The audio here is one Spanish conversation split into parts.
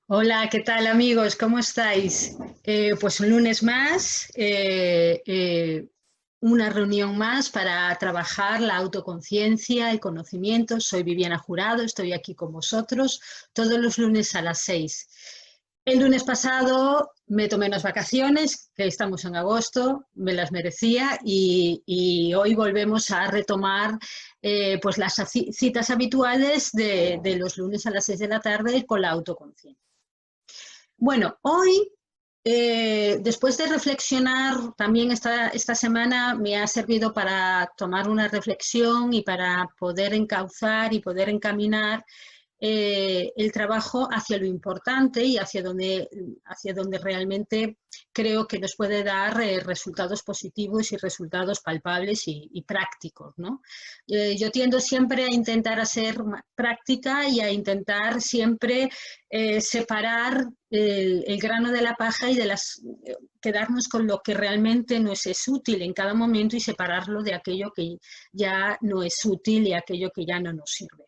Hola, ¿qué tal amigos? ¿Cómo estáis? Pues un lunes más, una reunión más para trabajar la autoconciencia, el conocimiento. Soy Viviana Jurado, estoy aquí con vosotros todos los lunes a las 6. El lunes pasado me tomé unas vacaciones, que estamos en agosto, me las merecía y hoy volvemos a retomar pues las citas habituales de los lunes a las 6 de la tarde con la autoconciencia. Bueno, hoy, después de reflexionar, también esta semana me ha servido para tomar una reflexión y para poder encauzar y poder encaminar el trabajo hacia lo importante y hacia donde realmente creo que nos puede dar resultados positivos y resultados palpables y prácticos, ¿no? Yo tiendo siempre a intentar hacer práctica y a intentar siempre separar el grano de la paja y quedarnos con lo que realmente nos es útil en cada momento y separarlo de aquello que ya no es útil y aquello que ya no nos sirve.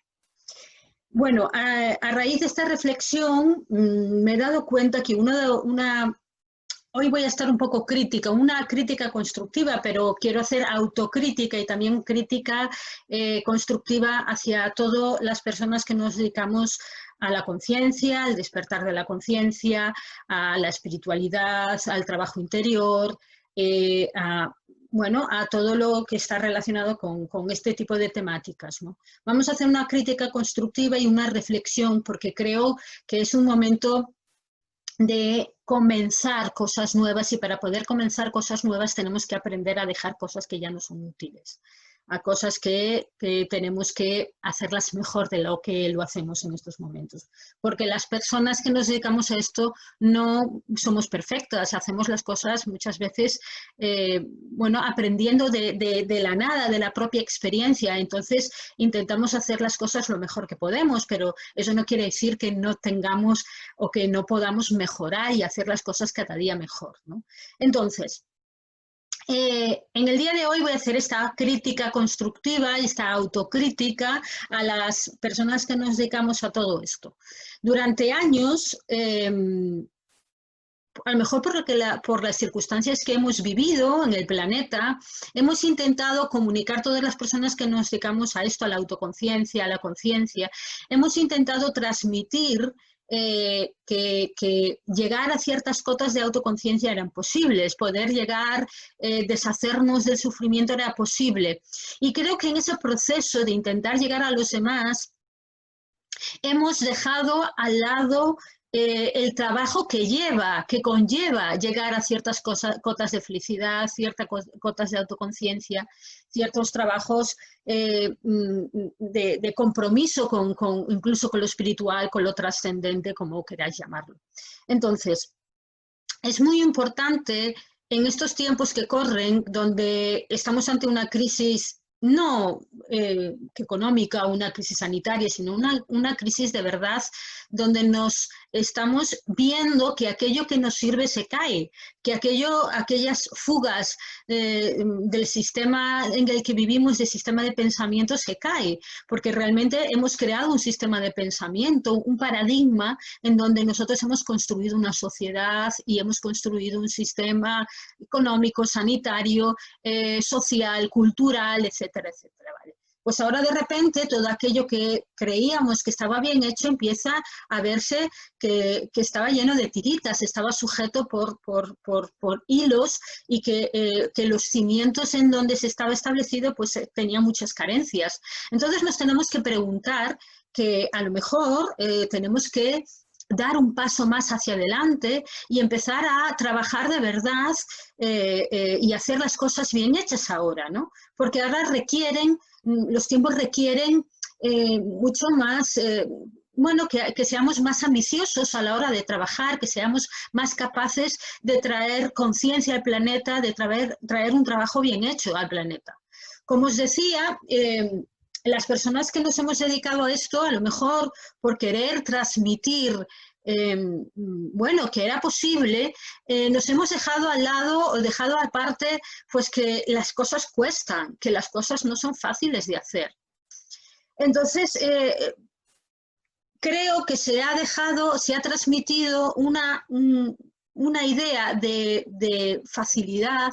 Bueno, a raíz de esta reflexión me he dado cuenta que hoy voy a estar un poco crítica, una crítica constructiva, pero quiero hacer autocrítica y también crítica constructiva hacia todas las personas que nos dedicamos a la conciencia, al despertar de la conciencia, a la espiritualidad, al trabajo interior, a todo lo que está relacionado con este tipo de temáticas, ¿no? Vamos a hacer una crítica constructiva y una reflexión porque creo que es un momento de comenzar cosas nuevas y para poder comenzar cosas nuevas tenemos que aprender a dejar cosas que ya no son útiles, a cosas que tenemos que hacerlas mejor de lo que lo hacemos en estos momentos. Porque las personas que nos dedicamos a esto no somos perfectas, hacemos las cosas muchas veces, aprendiendo de la nada, de la propia experiencia. Entonces intentamos hacer las cosas lo mejor que podemos, pero eso no quiere decir que no tengamos o que no podamos mejorar y hacer las cosas cada día mejor, ¿no? Entonces, en el día de hoy voy a hacer esta crítica constructiva, esta autocrítica a las personas que nos dedicamos a todo esto. Durante años, a lo mejor por las circunstancias que hemos vivido en el planeta, hemos intentado comunicar todas las personas que nos dedicamos a esto, a la autoconciencia, a la conciencia, hemos intentado transmitir que llegar a ciertas cotas de autoconciencia eran posibles, poder llegar, deshacernos del sufrimiento era posible. Y creo que en ese proceso de intentar llegar a los demás, hemos dejado al lado el trabajo que conlleva llegar a ciertas cotas de felicidad, ciertas cotas de autoconciencia, ciertos trabajos de compromiso incluso con lo espiritual, con lo trascendente, como queráis llamarlo. Entonces, es muy importante en estos tiempos que corren, donde estamos ante una crisis no económica o una crisis sanitaria, sino una crisis de verdad, donde nos estamos viendo que aquello que nos sirve se cae, que aquellas fugas del sistema en el que vivimos, del sistema de pensamiento, se cae, porque realmente hemos creado un sistema de pensamiento, un paradigma en donde nosotros hemos construido una sociedad y hemos construido un sistema económico, sanitario, social, cultural, etcétera, etcétera. ¿Vale? Pues ahora de repente todo aquello que creíamos que estaba bien hecho empieza a verse que estaba lleno de tiritas, estaba sujeto por hilos y que los cimientos en donde se estaba establecido pues tenía muchas carencias. Entonces nos tenemos que preguntar que a lo mejor tenemos que dar un paso más hacia adelante y empezar a trabajar de verdad y hacer las cosas bien hechas ahora, ¿no? Porque ahora los tiempos requieren mucho más, que seamos más ambiciosos a la hora de trabajar, que seamos más capaces de traer conciencia al planeta, de traer un trabajo bien hecho al planeta. Como os decía, las personas que nos hemos dedicado a esto, a lo mejor por querer transmitir que era posible, nos hemos dejado al lado o dejado aparte pues que las cosas cuestan, que las cosas no son fáciles de hacer. Entonces, creo que se ha transmitido una idea de facilidad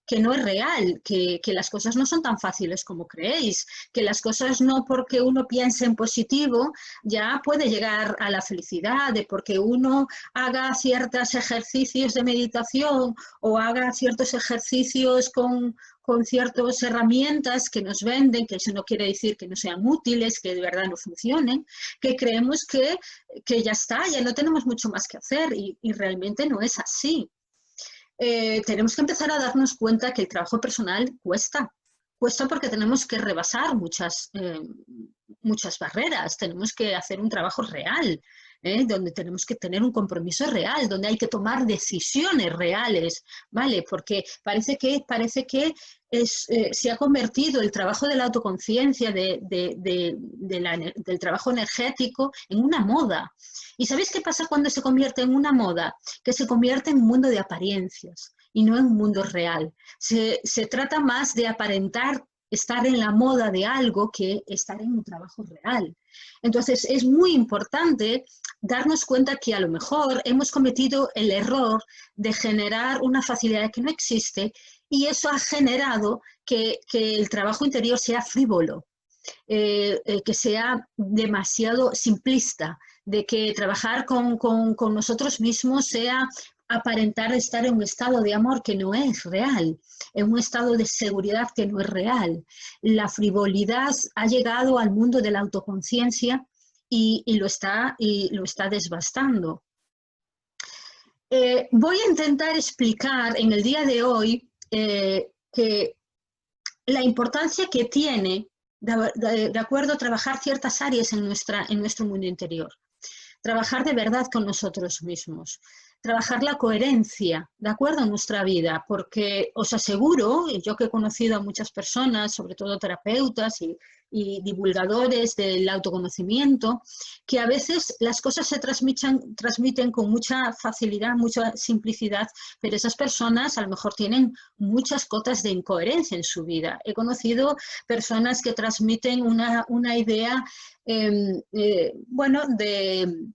que no es real, que las cosas no son tan fáciles como creéis, que las cosas no porque uno piense en positivo ya puede llegar a la felicidad, de porque uno haga ciertos ejercicios de meditación o haga ciertos ejercicios con ciertas herramientas que nos venden, que eso no quiere decir que no sean útiles, que de verdad no funcionen, que creemos que ya está, ya no tenemos mucho más que hacer y realmente no es así. Tenemos que empezar a darnos cuenta que el trabajo personal cuesta porque tenemos que rebasar muchas barreras, tenemos que hacer un trabajo real, donde tenemos que tener un compromiso real, donde hay que tomar decisiones reales, ¿vale? Porque parece que se ha convertido el trabajo de la autoconciencia, del trabajo energético, en una moda. ¿Y sabéis qué pasa cuando se convierte en una moda? Que se convierte en un mundo de apariencias y no en un mundo real. Se trata más de aparentar estar en la moda de algo que estar en un trabajo real. Entonces es muy importante darnos cuenta que a lo mejor hemos cometido el error de generar una facilidad que no existe y eso ha generado que el trabajo interior sea frívolo, que sea demasiado simplista, de que trabajar con nosotros mismos sea aparentar estar en un estado de amor que no es real, en un estado de seguridad que no es real. La frivolidad ha llegado al mundo de la autoconciencia y lo está desbastando. Voy a intentar explicar en el día de hoy que la importancia que tiene de acuerdo a trabajar ciertas áreas en nuestro mundo interior. Trabajar de verdad con nosotros mismos, trabajar la coherencia, ¿de acuerdo?, en nuestra vida, porque os aseguro, yo que he conocido a muchas personas, sobre todo terapeutas y divulgadores del autoconocimiento, que a veces las cosas se transmiten con mucha facilidad, mucha simplicidad, pero esas personas a lo mejor tienen muchas cotas de incoherencia en su vida. He conocido personas que transmiten una idea, bueno, de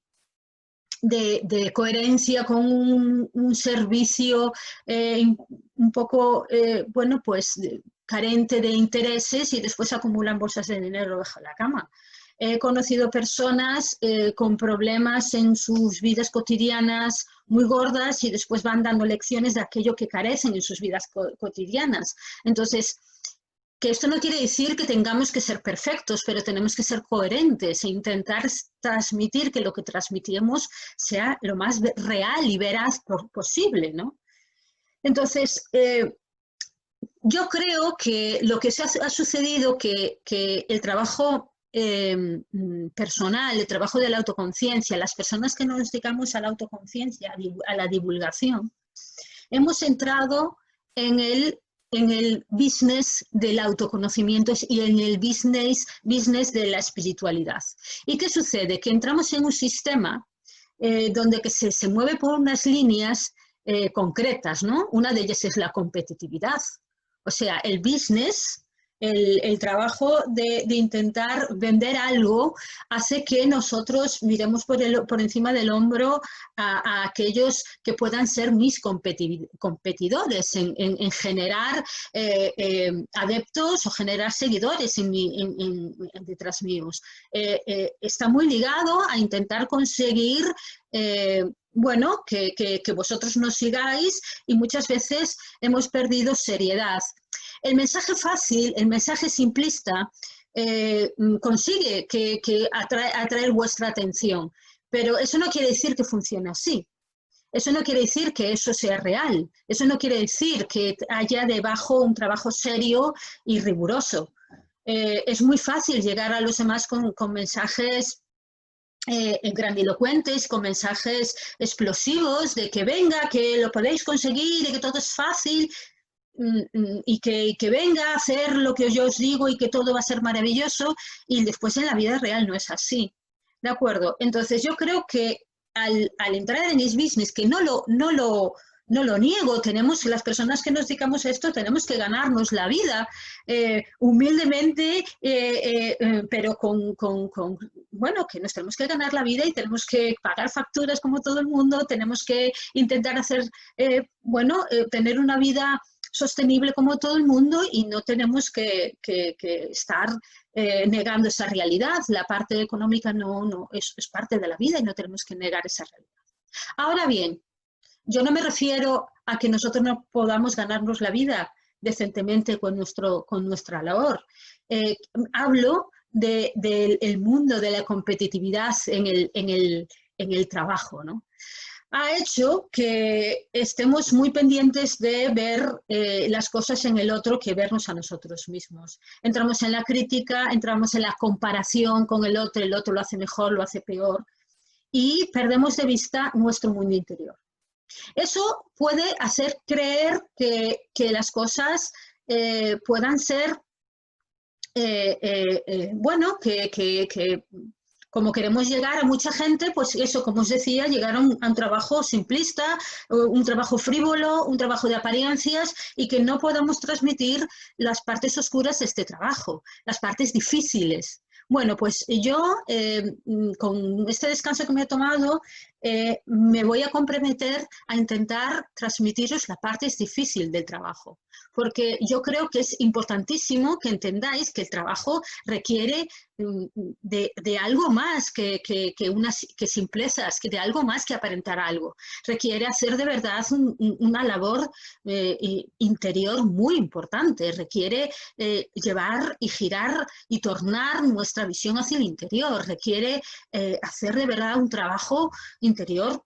coherencia con un servicio un poco, bueno, pues carente de intereses y después acumulan bolsas de dinero bajo la cama. He conocido personas con problemas en sus vidas cotidianas muy gordas y después van dando lecciones de aquello que carecen en sus vidas cotidianas. Entonces, que esto no quiere decir que tengamos que ser perfectos, pero tenemos que ser coherentes e intentar transmitir que lo que transmitimos sea lo más real y veraz posible, ¿no? Entonces, yo creo que lo que ha sucedido, que el trabajo personal, el trabajo de la autoconciencia, las personas que nos dedicamos a la autoconciencia, a la divulgación, hemos entrado en el business del autoconocimiento y en el business de la espiritualidad. ¿Y qué sucede? Que entramos en un sistema donde que se mueve por unas líneas concretas, ¿no? Una de ellas es la competitividad. O sea, el business, el trabajo de intentar vender algo hace que nosotros miremos por encima del hombro a aquellos que puedan ser mis competidores en generar adeptos o generar seguidores detrás míos. Está muy ligado a intentar conseguir bueno, que vosotros nos sigáis y muchas veces hemos perdido seriedad. El mensaje fácil, el mensaje simplista, consigue atraer vuestra atención, pero eso no quiere decir que funcione así. Eso no quiere decir que eso sea real. Eso no quiere decir que haya debajo un trabajo serio y riguroso. Es muy fácil llegar a los demás con mensajes grandilocuentes, con mensajes explosivos de que venga, que lo podéis conseguir, de que todo es fácil y que venga a hacer lo que yo os digo y que todo va a ser maravilloso, y después en la vida real no es así. ¿De acuerdo? Entonces yo creo que al entrar en el business, que no lo niego, las personas que nos dedicamos a esto tenemos que ganarnos la vida humildemente, pero bueno, que nos tenemos que ganar la vida y tenemos que pagar facturas como todo el mundo, tenemos que intentar hacer, tener una vida sostenible como todo el mundo y no tenemos que estar negando esa realidad. La parte económica no es parte de la vida y no tenemos que negar esa realidad. Ahora bien, yo no me refiero a que nosotros no podamos ganarnos la vida decentemente con nuestra labor. Hablo del mundo de la competitividad en el trabajo, ¿no? Ha hecho que estemos muy pendientes de ver las cosas en el otro que vernos a nosotros mismos. Entramos en la crítica, entramos en la comparación con el otro lo hace mejor, lo hace peor, y perdemos de vista nuestro mundo interior. Eso puede hacer creer que las cosas puedan ser, que como queremos llegar a mucha gente, pues eso, como os decía, llegar a un trabajo simplista, un trabajo frívolo, un trabajo de apariencias y que no podamos transmitir las partes oscuras de este trabajo, las partes difíciles. Bueno, pues yo con este descanso que me he tomado me voy a comprometer a intentar transmitiros la parte difícil del trabajo, porque yo creo que es importantísimo que entendáis que el trabajo requiere de algo más que simplezas, de algo más que aparentar algo. Requiere hacer de verdad una labor interior muy importante, requiere llevar y girar y tornar nuestra visión hacia el interior, requiere hacer de verdad un trabajo interior,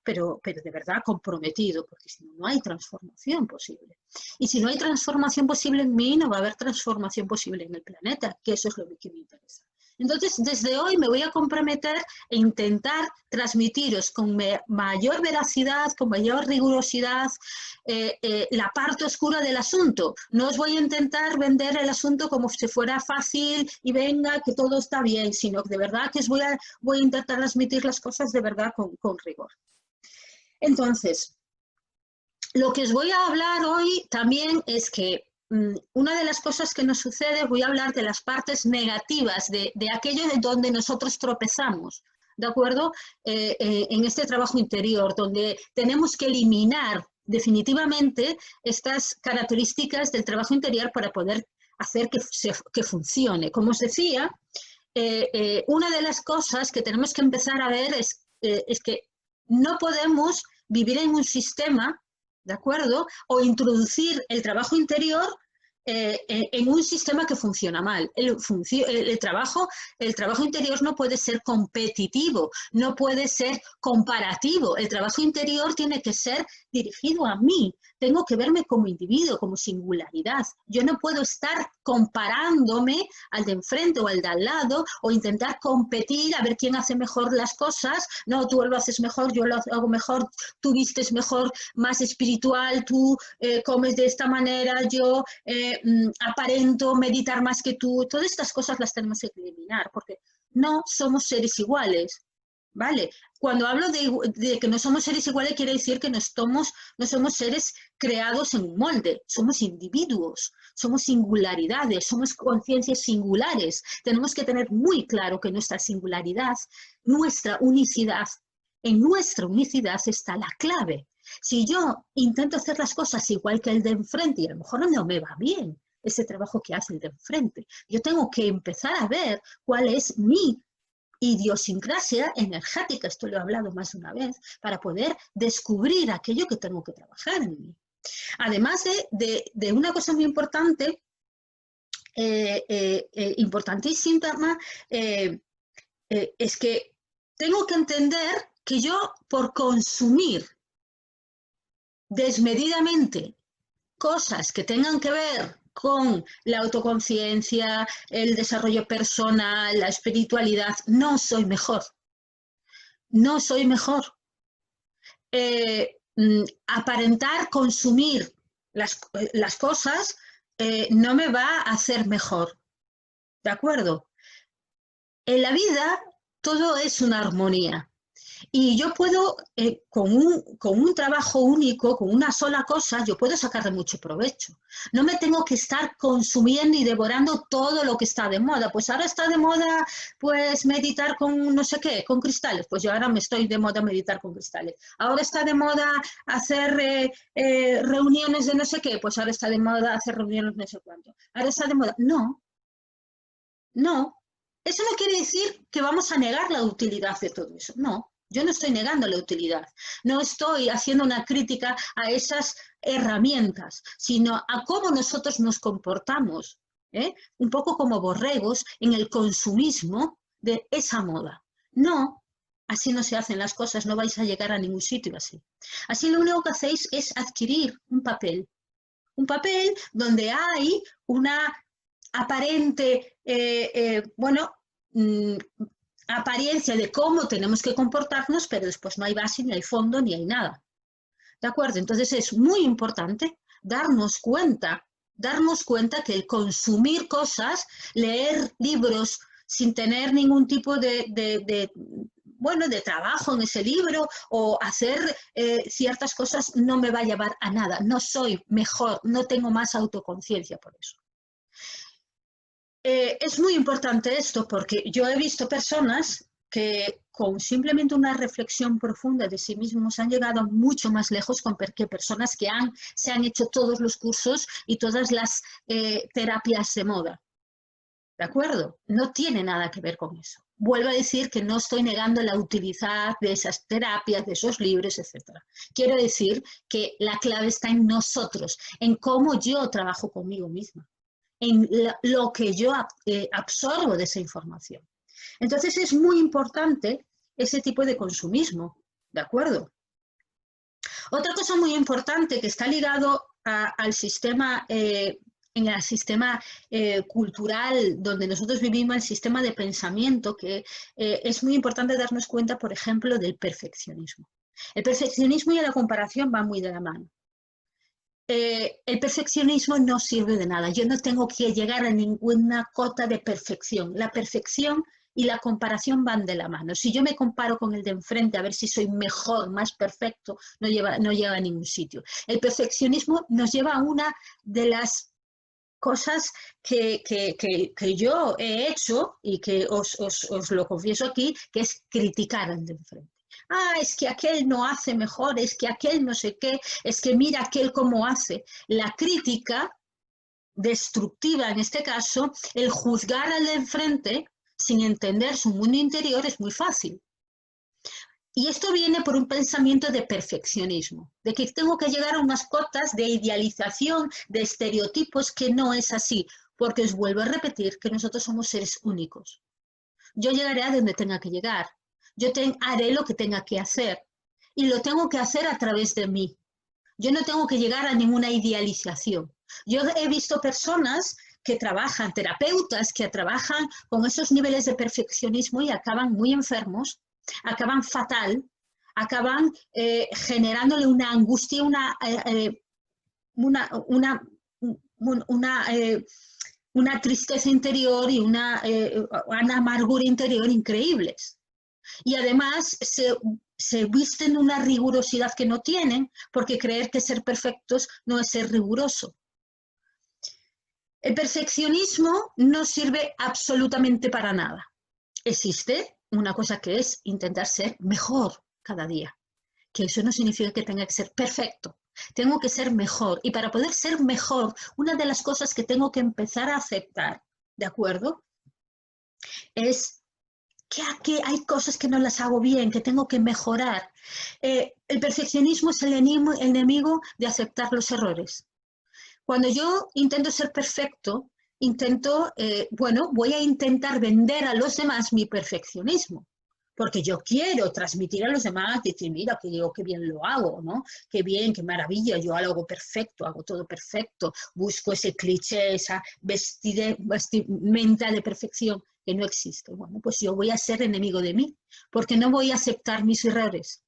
pero de verdad comprometido, porque si no, no hay transformación posible. Y si no hay transformación posible en mí, no va a haber transformación posible en el planeta, que eso es lo que me interesa. Entonces, desde hoy me voy a comprometer e intentar transmitiros con mayor veracidad, con mayor rigurosidad, la parte oscura del asunto. No os voy a intentar vender el asunto como si fuera fácil y venga, que todo está bien, sino que de verdad que os voy a intentar transmitir las cosas de verdad con rigor. Entonces, lo que os voy a hablar hoy también es que una de las cosas que nos sucede, voy a hablar de las partes negativas, de aquello de donde nosotros tropezamos, ¿de acuerdo? En este trabajo interior, donde tenemos que eliminar definitivamente estas características del trabajo interior para poder hacer que funcione. Como os decía, una de las cosas que tenemos que empezar a ver es que no podemos vivir en un sistema, ¿de acuerdo? O introducir el trabajo interior en un sistema que funciona mal. El trabajo interior no puede ser competitivo, no puede ser comparativo. El trabajo interior tiene que ser dirigido a mí. Tengo que verme como individuo, como singularidad. Yo no puedo estar comparándome al de enfrente o al de al lado o intentar competir a ver quién hace mejor las cosas. No, tú lo haces mejor, yo lo hago mejor, tú vistes mejor, más espiritual, tú comes de esta manera, yo aparento meditar más que tú. Todas estas cosas las tenemos que eliminar porque no somos seres iguales. ¿Vale? Cuando hablo de que no somos seres iguales, quiere decir que no somos seres creados en un molde, somos individuos, somos singularidades, somos conciencias singulares. Tenemos que tener muy claro que nuestra singularidad, nuestra unicidad, en nuestra unicidad está la clave. Si yo intento hacer las cosas igual que el de enfrente y a lo mejor no me va bien ese trabajo que hace el de enfrente, yo tengo que empezar a ver cuál es mi idiosincrasia energética, esto lo he hablado más de una vez, para poder descubrir aquello que tengo que trabajar en mí. Además de una cosa muy importante, importantísima, es que tengo que entender que yo por consumir desmedidamente cosas que tengan que ver con la autoconciencia, el desarrollo personal, la espiritualidad, no soy mejor. No soy mejor. Aparentar, consumir las cosas no me va a hacer mejor. ¿De acuerdo? En la vida todo es una armonía. Y yo puedo, con un trabajo único, con una sola cosa, yo puedo sacarle mucho provecho. No me tengo que estar consumiendo y devorando todo lo que está de moda. Pues ahora está de moda, pues, meditar con no sé qué, con cristales. Pues yo ahora me estoy de moda meditar con cristales. Ahora está de moda hacer reuniones de no sé qué. Pues ahora está de moda hacer reuniones no sé cuánto. Ahora está de moda. No, no. Eso no quiere decir que vamos a negar la utilidad de todo eso. No. Yo no estoy negando la utilidad, no estoy haciendo una crítica a esas herramientas, sino a cómo nosotros nos comportamos, un poco como borregos en el consumismo de esa moda. No, así no se hacen las cosas, no vais a llegar a ningún sitio así. Así lo único que hacéis es adquirir un papel donde hay una aparente, bueno, apariencia de cómo tenemos que comportarnos, pero después no hay base, ni hay fondo, ni hay nada. ¿De acuerdo? Entonces es muy importante darnos cuenta que el consumir cosas, leer libros sin tener ningún tipo bueno, de trabajo en ese libro o hacer ciertas cosas no me va a llevar a nada. No soy mejor, no tengo más autoconciencia por eso. Es muy importante esto porque yo he visto personas que con simplemente una reflexión profunda de sí mismos han llegado mucho más lejos que personas que se han hecho todos los cursos y todas las terapias de moda. ¿De acuerdo? No tiene nada que ver con eso. Vuelvo a decir que no estoy negando la utilidad de esas terapias, de esos libros, etc. Quiero decir que la clave está en nosotros, en cómo yo trabajo conmigo misma, en lo que yo absorbo de esa información. Entonces es muy importante ese tipo de consumismo, ¿de acuerdo? Otra cosa muy importante que está ligado al sistema, en el sistema cultural donde nosotros vivimos, el sistema de pensamiento, que es muy importante darnos cuenta, por ejemplo, del perfeccionismo. El perfeccionismo y la comparación van muy de la mano. El perfeccionismo no sirve de nada. Yo no tengo que llegar a ninguna cota de perfección. La perfección y la comparación van de la mano. Si yo me comparo con el de enfrente a ver si soy mejor, más perfecto, no lleva a ningún sitio. El perfeccionismo nos lleva a una de las cosas que yo he hecho y que os lo confieso aquí, que es criticar al de enfrente. Es que aquel no hace mejor, es que aquel no sé qué, es que mira aquel cómo hace. La crítica destructiva, en este caso, el juzgar al de enfrente sin entender su mundo interior es muy fácil. Y esto viene por un pensamiento de perfeccionismo, de que tengo que llegar a unas cotas de idealización, de estereotipos, que no es así, porque os vuelvo a repetir que nosotros somos seres únicos. Yo llegaré a donde tenga que llegar, yo haré lo que tenga que hacer, y lo tengo que hacer a través de mí. Yo no tengo que llegar a ninguna idealización. Yo he visto personas que trabajan, terapeutas que trabajan con esos niveles de perfeccionismo y acaban muy enfermos, acaban fatal, acaban generándole una angustia, una tristeza interior y una amargura interior increíbles. Y además se visten de una rigurosidad que no tienen, porque creer que ser perfectos no es ser riguroso. El perfeccionismo no sirve absolutamente para nada. Existe una cosa que es intentar ser mejor cada día, que eso no significa que tenga que ser perfecto. Tengo que ser mejor, y para poder ser mejor, una de las cosas que tengo que empezar a aceptar, ¿de acuerdo?, es que aquí hay cosas que no las hago bien, que tengo que mejorar. El perfeccionismo es el enemigo de aceptar los errores. Cuando yo intento ser perfecto, bueno, voy a intentar vender a los demás mi perfeccionismo, porque yo quiero transmitir a los demás, decir, mira, qué bien lo hago, ¿no? Qué bien, qué maravilla, yo lo hago perfecto, hago todo perfecto, busco ese cliché, esa vestimenta de perfección que no existe. Bueno, pues yo voy a ser enemigo de mí, porque no voy a aceptar mis errores,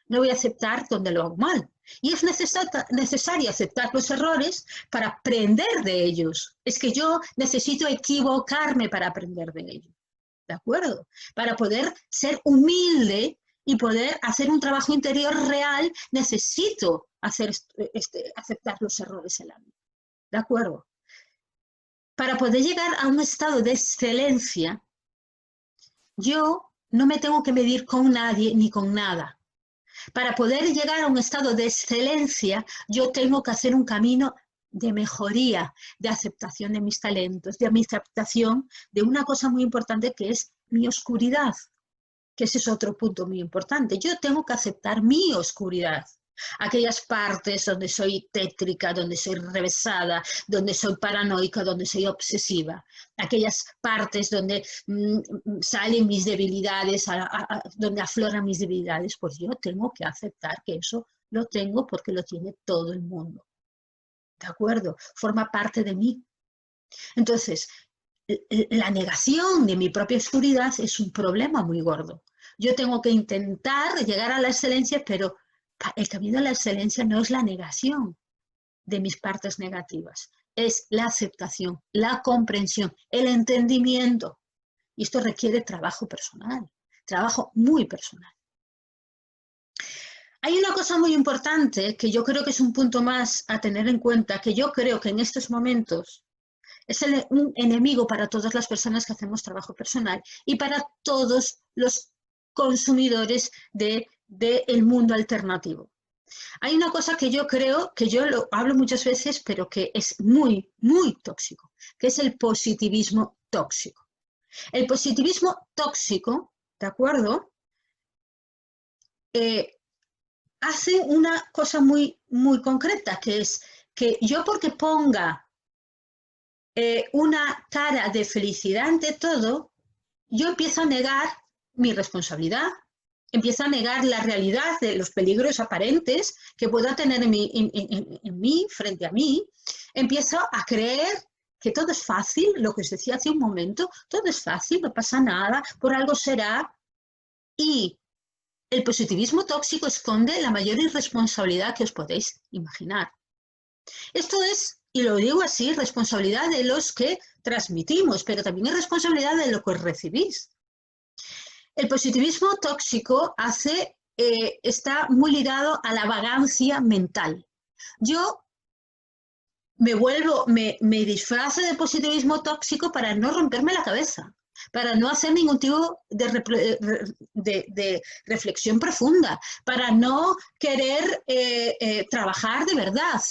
no voy a aceptar donde lo hago mal. Y es necesario aceptar los errores para aprender de ellos. Es que yo necesito equivocarme para aprender de ellos. ¿De acuerdo? Para poder ser humilde y poder hacer un trabajo interior real, necesito aceptar los errores en la vida. ¿De acuerdo? Para poder llegar a un estado de excelencia, yo no me tengo que medir con nadie ni con nada. Para poder llegar a un estado de excelencia, yo tengo que hacer un camino de mejoría, de aceptación de mis talentos, de mi aceptación de una cosa muy importante que es mi oscuridad, que ese es otro punto muy importante. Yo tengo que aceptar mi oscuridad, aquellas partes donde soy tétrica, donde soy revesada, donde soy paranoica, donde soy obsesiva, aquellas partes donde salen mis debilidades, donde afloran mis debilidades, pues yo tengo que aceptar que eso lo tengo porque lo tiene todo el mundo. ¿De acuerdo? Forma parte de mí. Entonces, la negación de mi propia oscuridad es un problema muy gordo. Yo tengo que intentar llegar a la excelencia, pero el camino a la excelencia no es la negación de mis partes negativas, es la aceptación, la comprensión, el entendimiento. Y esto requiere trabajo personal, trabajo muy personal. Hay una cosa muy importante que yo creo que es un punto más a tener en cuenta, que yo creo que en estos momentos es un enemigo para todas las personas que hacemos trabajo personal y para todos los consumidores del mundo alternativo. Hay una cosa que yo creo, que yo lo hablo muchas veces, pero que es muy, muy tóxico, que es el positivismo tóxico. El positivismo tóxico, ¿de acuerdo? Hace una cosa muy, muy concreta, que es que yo porque ponga una cara de felicidad ante todo, yo empiezo a negar mi responsabilidad, empiezo a negar la realidad de los peligros aparentes que pueda tener en mí, frente a mí, empiezo a creer que todo es fácil, lo que os decía hace un momento, todo es fácil, no pasa nada, por algo será, y el positivismo tóxico esconde la mayor irresponsabilidad que os podéis imaginar. Esto es, y lo digo así, responsabilidad de los que transmitimos, pero también es responsabilidad de lo que recibís. El positivismo tóxico está muy ligado a la vagancia mental. Yo me disfrazo de positivismo tóxico para no romperme la cabeza, para no hacer ningún tipo de reflexión profunda, para no querer trabajar de verdad.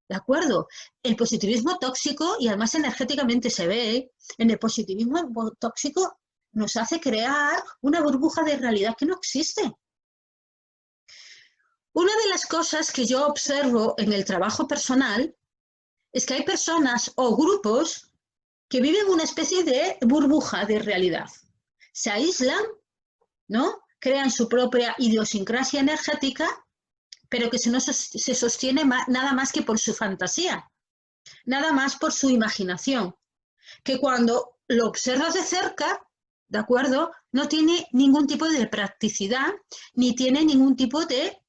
¿De acuerdo? El positivismo tóxico, y además energéticamente se ve, en el positivismo tóxico nos hace crear una burbuja de realidad que no existe. Una de las cosas que yo observo en el trabajo personal es que hay personas o grupos que viven una especie de burbuja de realidad. Se aíslan, ¿no? Crean su propia idiosincrasia energética, pero que no se sostiene nada más que por su fantasía, nada más por su imaginación, que cuando lo observas de cerca, ¿de acuerdo? No tiene ningún tipo de practicidad, ni tiene ningún tipo de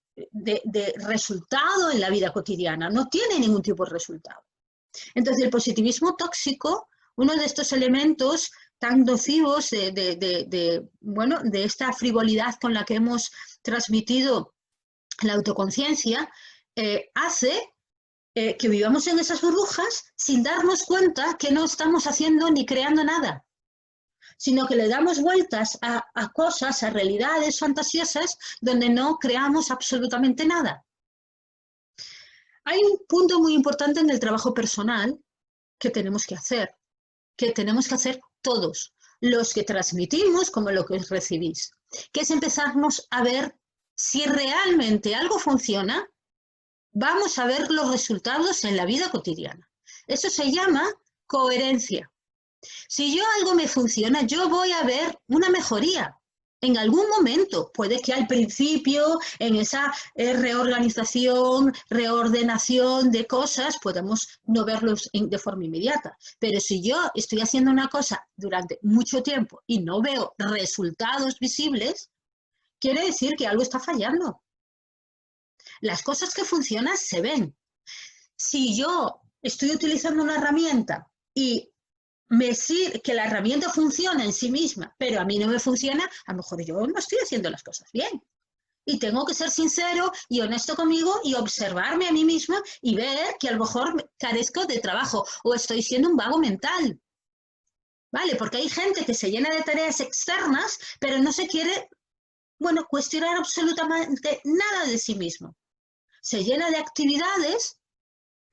resultado en la vida cotidiana, no tiene ningún tipo de resultado. Entonces, el positivismo tóxico, uno de estos elementos tan nocivos de esta frivolidad con la que hemos transmitido la autoconciencia, hace que vivamos en esas burbujas sin darnos cuenta que no estamos haciendo ni creando nada, sino que le damos vueltas a cosas, a realidades fantasiosas donde no creamos absolutamente nada. Hay un punto muy importante en el trabajo personal que tenemos que hacer todos, los que transmitimos como los que recibís, que es empezarnos a ver si realmente algo funciona, vamos a ver los resultados en la vida cotidiana. Eso se llama coherencia. Si algo me funciona, yo voy a ver una mejoría. En algún momento, puede que al principio, en esa reorganización, reordenación de cosas, podamos no verlos de forma inmediata. Pero si yo estoy haciendo una cosa durante mucho tiempo y no veo resultados visibles, quiere decir que algo está fallando. Las cosas que funcionan se ven. Si yo estoy utilizando una herramienta y me sirve que la herramienta funciona en sí misma, pero a mí no me funciona, a lo mejor yo no estoy haciendo las cosas bien. Y tengo que ser sincero y honesto conmigo y observarme a mí misma y ver que a lo mejor carezco de trabajo o estoy siendo un vago mental. ¿Vale? Porque hay gente que se llena de tareas externas, pero no se quiere, bueno, cuestionar absolutamente nada de sí mismo. Se llena de actividades,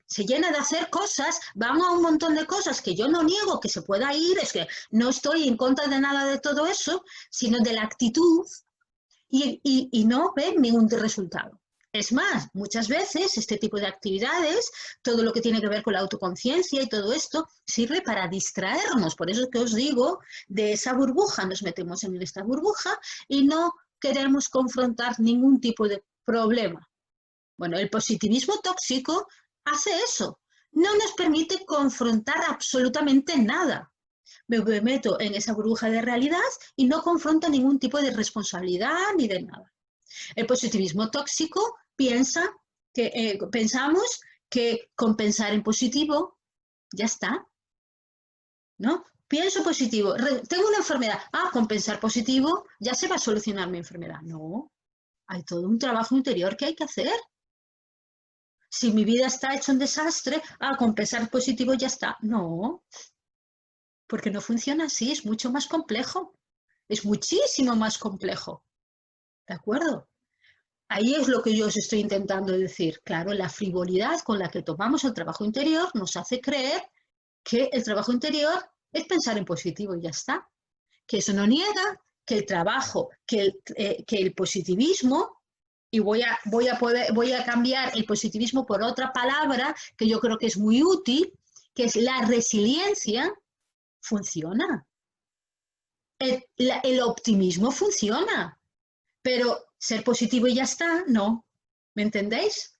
se llena de hacer cosas, van a un montón de cosas que yo no niego que se pueda ir, es que no estoy en contra de nada de todo eso, sino de la actitud y no ven ningún resultado. Es más, muchas veces este tipo de actividades, todo lo que tiene que ver con la autoconciencia y todo esto, sirve para distraernos. Por eso es que os digo, de esa burbuja, nos metemos en esta burbuja y no queremos confrontar ningún tipo de problema. Bueno, el positivismo tóxico hace eso. No nos permite confrontar absolutamente nada. Me meto en esa burbuja de realidad y no confronto ningún tipo de responsabilidad ni de nada. El positivismo tóxico pensamos que con pensar en positivo ya está, ¿no? Pienso positivo, tengo una enfermedad, con pensar positivo ya se va a solucionar mi enfermedad. No, hay todo un trabajo interior que hay que hacer. Si mi vida está hecha un desastre, con pensar positivo ya está. No, porque no funciona así, es mucho más complejo, es muchísimo más complejo, ¿de acuerdo? Ahí es lo que yo os estoy intentando decir. Claro, la frivolidad con la que tomamos el trabajo interior nos hace creer que el trabajo interior es pensar en positivo y ya está. Que eso no niega que el trabajo, que el positivismo, y voy a cambiar el positivismo por otra palabra que yo creo que es muy útil, que es la resiliencia, funciona. El optimismo funciona. Pero ser positivo y ya está, no. ¿Me entendéis?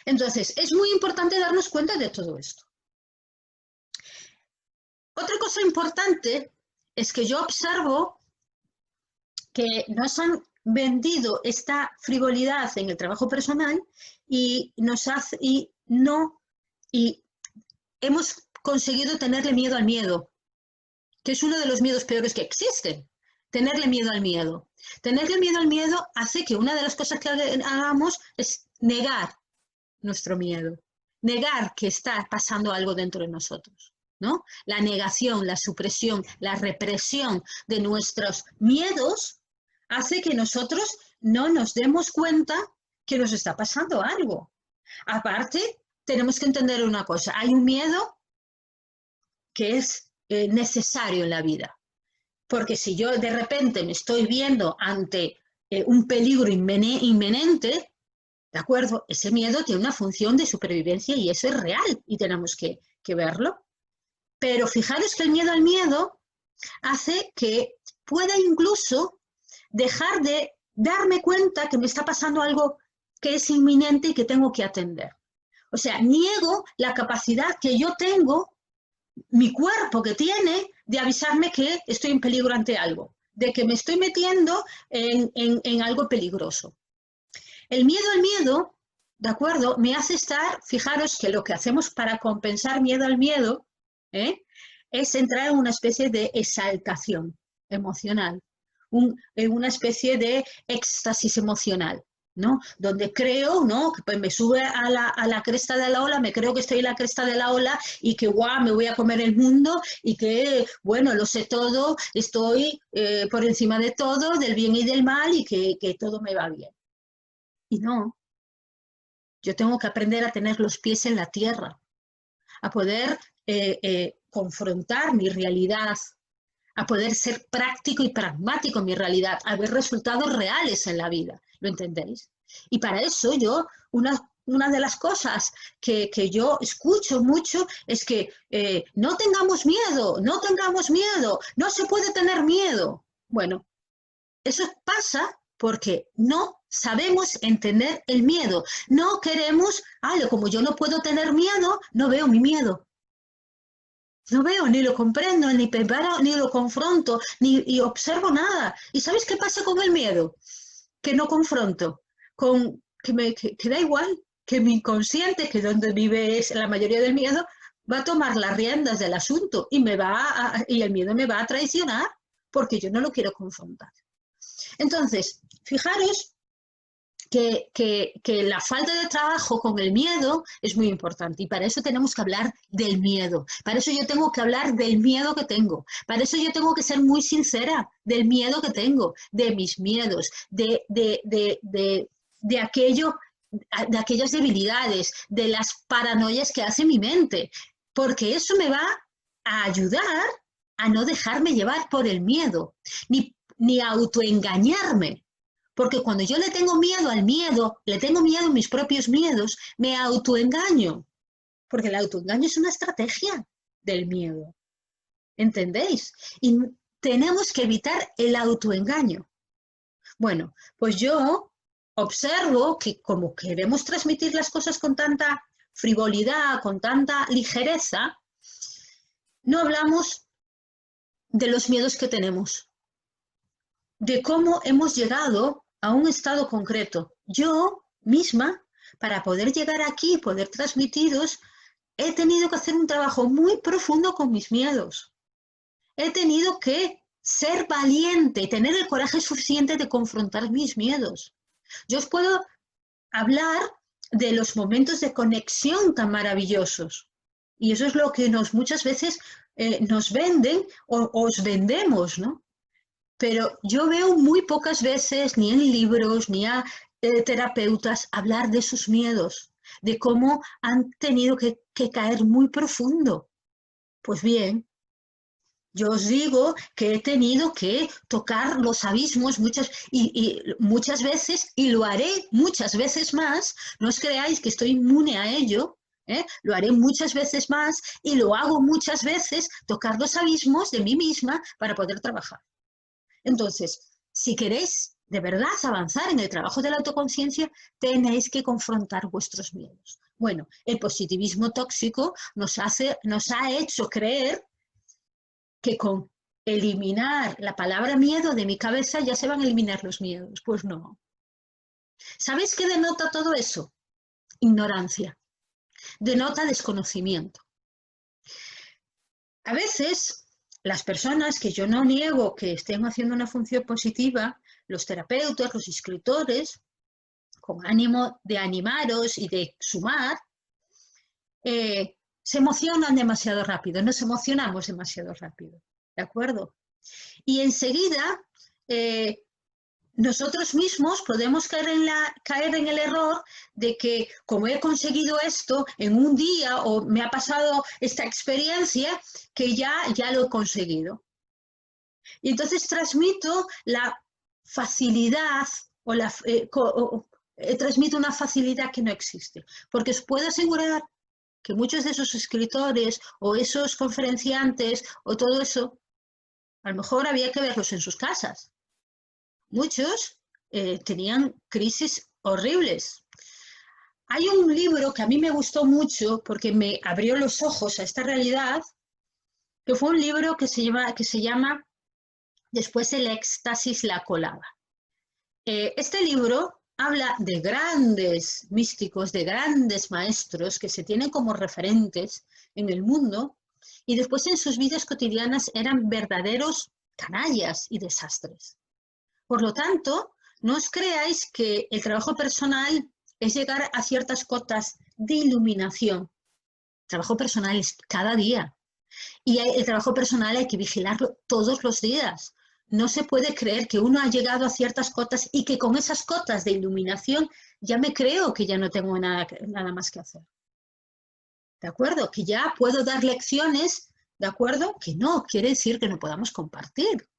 Entonces, es muy importante darnos cuenta de todo esto. Otra cosa importante es que yo observo que nos han vendido esta frivolidad en el trabajo personal y hemos conseguido tenerle miedo al miedo, que es uno de los miedos peores que existen. Tenerle miedo al miedo. Tenerle miedo al miedo hace que una de las cosas que hagamos es negar nuestro miedo, negar que está pasando algo dentro de nosotros, ¿no? La negación, la supresión, la represión de nuestros miedos hace que nosotros no nos demos cuenta que nos está pasando algo. Aparte, tenemos que entender una cosa, hay un miedo que es necesario en la vida. Porque si yo de repente me estoy viendo ante un peligro inminente, ¿de acuerdo? Ese miedo tiene una función de supervivencia y eso es real y tenemos que verlo. Pero fijaros que el miedo al miedo hace que pueda incluso dejar de darme cuenta que me está pasando algo que es inminente y que tengo que atender. O sea, niego la capacidad que yo tengo, mi cuerpo que tiene, de avisarme que estoy en peligro ante algo, de que me estoy metiendo en algo peligroso. El miedo al miedo, ¿de acuerdo? Me hace estar, fijaros que lo que hacemos para compensar miedo al miedo, es entrar en una especie de exaltación emocional, una especie de éxtasis emocional, ¿no? Donde creo, ¿no? Que pues me sube a la cresta de la ola, me creo que estoy en la cresta de la ola y que guau, me voy a comer el mundo y que, bueno, lo sé todo, estoy por encima de todo, del bien y del mal y que todo me va bien. Y no, yo tengo que aprender a tener los pies en la tierra, a poder confrontar mi realidad, a poder ser práctico y pragmático en mi realidad, a ver resultados reales en la vida, ¿lo entendéis? Y para eso yo, una de las cosas que yo escucho mucho es que no tengamos miedo, no se puede tener miedo. Bueno, eso pasa porque no sabemos entender el miedo. No queremos, como yo no puedo tener miedo, no veo mi miedo. No veo, ni lo comprendo, ni preparo, ni lo confronto, ni observo nada. ¿Y sabes qué pasa con el miedo? Que no confronto, que da igual, que mi inconsciente, que es donde vive la mayoría del miedo, va a tomar las riendas del asunto y el miedo me va a traicionar porque yo no lo quiero confrontar. Entonces, fijaros que la falta de trabajo con el miedo es muy importante y para eso tenemos que hablar del miedo. Para eso yo tengo que hablar del miedo que tengo. Para eso yo tengo que ser muy sincera del miedo que tengo, de mis miedos, de aquello, de aquellas debilidades, de las paranoias que hace mi mente, porque eso me va a ayudar a no dejarme llevar por el miedo, ni a autoengañarme. Porque cuando yo le tengo miedo al miedo, le tengo miedo a mis propios miedos, me autoengaño. Porque el autoengaño es una estrategia del miedo. ¿Entendéis? Y tenemos que evitar el autoengaño. Bueno, pues yo observo que como queremos transmitir las cosas con tanta frivolidad, con tanta ligereza, no hablamos de los miedos que tenemos, de cómo hemos llegado a un estado concreto. Yo misma, para poder llegar aquí y poder transmitiros, he tenido que hacer un trabajo muy profundo con mis miedos. He tenido que ser valiente y tener el coraje suficiente de confrontar mis miedos. Yo os puedo hablar de los momentos de conexión tan maravillosos. Y eso es lo que muchas veces nos venden o os vendemos, ¿no? Pero yo veo muy pocas veces, ni en libros, ni a terapeutas, hablar de sus miedos, de cómo han tenido que caer muy profundo. Pues bien, yo os digo que he tenido que tocar los abismos muchas veces, y lo haré muchas veces más. No os creáis que estoy inmune a ello, ¿eh? Lo haré muchas veces más y lo hago muchas veces, tocar los abismos de mí misma para poder trabajar. Entonces, si queréis de verdad avanzar en el trabajo de la autoconciencia, tenéis que confrontar vuestros miedos. Bueno, el positivismo tóxico nos ha hecho creer que con eliminar la palabra miedo de mi cabeza ya se van a eliminar los miedos. Pues no. ¿Sabéis qué denota todo eso? Ignorancia. Denota desconocimiento. A veces, las personas, que yo no niego que estén haciendo una función positiva, los terapeutas, los escritores, con ánimo de animaros y de sumar, se emocionan demasiado rápido, nos emocionamos demasiado rápido, ¿de acuerdo? Y enseguida nosotros mismos podemos caer en el error de que, como he conseguido esto en un día o me ha pasado esta experiencia, que ya lo he conseguido. Y entonces transmito la facilidad transmito una facilidad que no existe. Porque os puedo asegurar que muchos de esos escritores o esos conferenciantes o todo eso, a lo mejor había que verlos en sus casas. Muchos tenían crisis horribles. Hay un libro que a mí me gustó mucho porque me abrió los ojos a esta realidad, que fue un libro que se llama Después el éxtasis la colaba. Este libro habla de grandes místicos, de grandes maestros que se tienen como referentes en el mundo y después en sus vidas cotidianas eran verdaderos canallas y desastres. Por lo tanto, no os creáis que el trabajo personal es llegar a ciertas cotas de iluminación. El trabajo personal es cada día. Y el trabajo personal hay que vigilarlo todos los días. No se puede creer que uno ha llegado a ciertas cotas y que con esas cotas de iluminación ya me creo que ya no tengo nada más que hacer. ¿De acuerdo? Que ya puedo dar lecciones, ¿de acuerdo? Que no quiere decir que no podamos compartir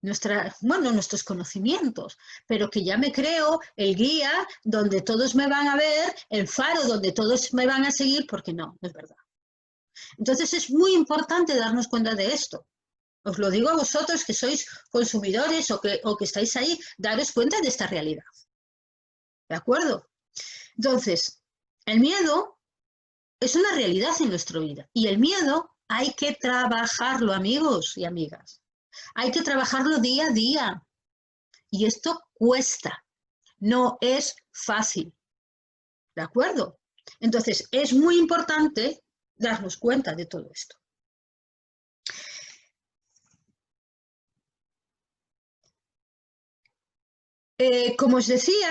nuestros conocimientos, pero que ya me creo el guía donde todos me van a ver, el faro donde todos me van a seguir, porque no es verdad. Entonces es muy importante darnos cuenta de esto. Os lo digo a vosotros que sois consumidores o que estáis ahí, daros cuenta de esta realidad. ¿De acuerdo? Entonces, el miedo es una realidad en nuestra vida y el miedo hay que trabajarlo, amigos y amigas. Hay que trabajarlo día a día. Y esto cuesta, no es fácil. ¿De acuerdo? Entonces, es muy importante darnos cuenta de todo esto. Como os decía,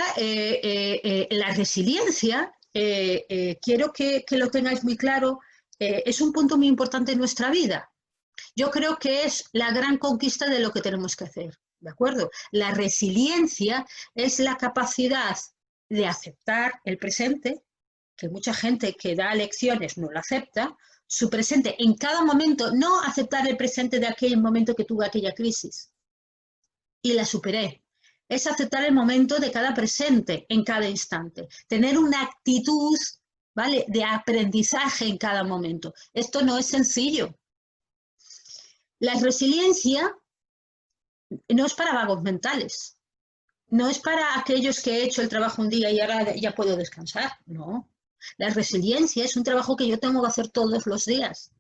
la resiliencia, quiero que lo tengáis muy claro, es un punto muy importante en nuestra vida. Yo creo que es la gran conquista de lo que tenemos que hacer, ¿de acuerdo? La resiliencia es la capacidad de aceptar el presente, que mucha gente que da lecciones no lo acepta, su presente en cada momento, no aceptar el presente de aquel momento que tuve aquella crisis y la superé. Es aceptar el momento de cada presente en cada instante, tener una actitud, ¿vale?, de aprendizaje en cada momento. Esto no es sencillo. La resiliencia no es para vagos mentales, no es para aquellos que he hecho el trabajo un día y ahora ya puedo descansar, no. La resiliencia es un trabajo que yo tengo que hacer todos los días.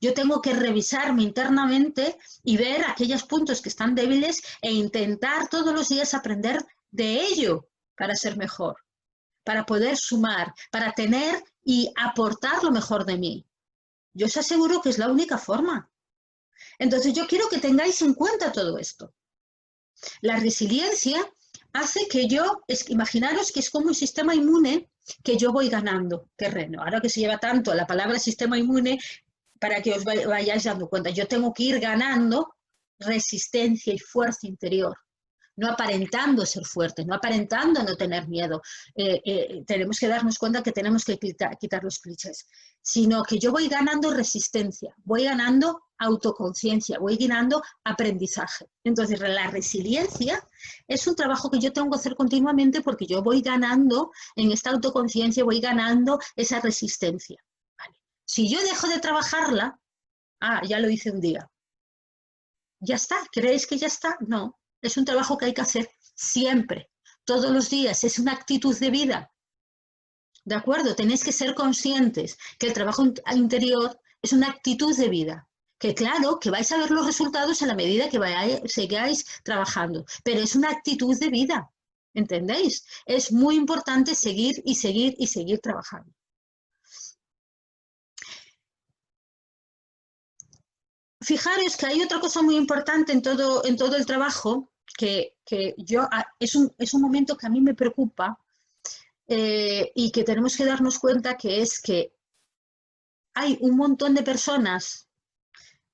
Yo tengo que revisarme internamente y ver aquellos puntos que están débiles e intentar todos los días aprender de ello para ser mejor, para poder sumar, para tener y aportar lo mejor de mí. Yo os aseguro que es la única forma. Entonces yo quiero que tengáis en cuenta todo esto. La resiliencia hace que yo, imaginaros que es como un sistema inmune que yo voy ganando terreno. Ahora que se lleva tanto la palabra sistema inmune, para que os vayáis dando cuenta, yo tengo que ir ganando resistencia y fuerza interior, no aparentando ser fuerte, no aparentando no tener miedo. Tenemos que darnos cuenta que tenemos que quitar los clichés, sino que yo voy ganando resistencia, voy ganando autoconciencia, voy ganando aprendizaje. Entonces, la resiliencia es un trabajo que yo tengo que hacer continuamente porque yo voy ganando en esta autoconciencia, voy ganando esa resistencia. ¿Vale? Si yo dejo de trabajarla, ya lo hice un día. ¿Ya está? ¿Creéis que ya está? No. Es un trabajo que hay que hacer siempre, todos los días. Es una actitud de vida. ¿De acuerdo? Tenéis que ser conscientes que el trabajo interior es una actitud de vida. Que claro, que vais a ver los resultados en la medida que sigáis trabajando. Pero es una actitud de vida. ¿Entendéis? Es muy importante seguir y seguir y seguir trabajando. Fijaros que hay otra cosa muy importante en todo el trabajo, que es un momento que a mí me preocupa y que tenemos que darnos cuenta, que es que hay un montón de personas